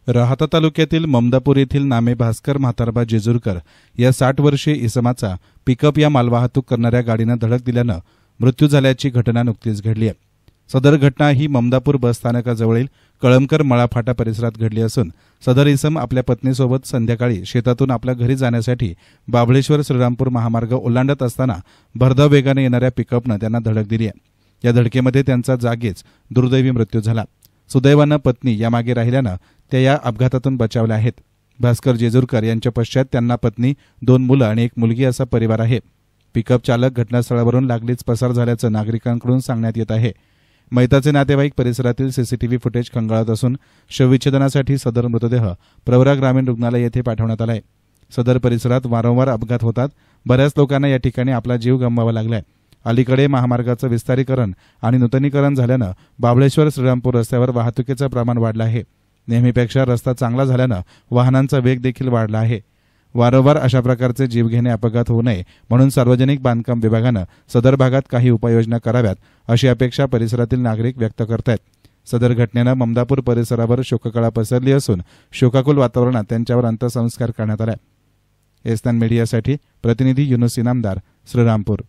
राहाता तालुक्यातील ममदापूर येथील नामे भास्कर म्हातारबा जेजुरकर या 60 वर्षीय इसमाचा पिकअप या मालवाहतूक करणाऱ्या गाडीनं धडक दिल्यानं मृत्यू झाल्याची घटना नुकतीच घडली आहे। सदर घटना ही ममदापूर बस स्थानकाजवळील कळमकर मळा फाटा परिसरात घडली असून सदर इसम आपल्या पत्नीसोबत संध्याकाळी शेतातून आपल्या घरी जाण्यासाठी बाभळेश्वर श्रीरामपूर महामार्ग ओलांडत असताना भरधाव वेगाने येणाऱ्या पिकअपनं त्यांना धडक दिली आहे। या धडकेमध्ये त्यांचा जागीच दुर्दैवी मृत्यू झाला। सुदैवानं पत्नी यामागे राहिल्यानं त्या या अपघातातून बचावल्या आहेत। भास्कर जेजुरकर यांच्या पश्चात त्यांना पत्नी, 2 मुलं आणि 1 मुलगी असा परिवार आहे। पिकअप चालक घटनास्थळावरून लागलीच पसार झाल्याचं नागरिकांकडून सांगण्यात येत आहे। मैताचे नातेवाईक परिसरातील सीसीटीव्ही फुटेज खंगाळत असून शवविच्छेदनासाठी सदर मृतदेह प्रवरा ग्रामीण रुग्णालय येथे पाठवण्यात आला आहे। सदर परिसरात वारंवार अपघात होतात। बऱ्याच लोकांना या ठिकाणी आपला जीव गमवावा लागलाय। अलीकडे महामार्गाचं विस्तारीकरण आणि नूतनीकरण झाल्यानं बाभळेश्वर श्रीरामपूर रस्त्यावर वाहतुकीचं प्रमाण वाढलं आहे। नेहमीपेक्षा रस्ता चांगला झाल्यानं वाहनांचा वेग देखील वाढला आहे। वारंवार अशा प्रकारचे जीवघेणे अपघात होऊ नये म्हणून सार्वजनिक बांधकाम विभागानं सदर भागात काही उपाययोजना कराव्यात अशी अपेक्षा परिसरातील नागरिक व्यक्त करतायत। सदर घटनेनं ममदापूर परिसरावर शोककळा पसरली असून शोकाकुल वातावरणात त्यांच्यावर अंत्यसंस्कार करण्यात आले। एस्तान मीडियासाठी प्रतिनिधी युनुस इनामदार, श्रीरामपूर।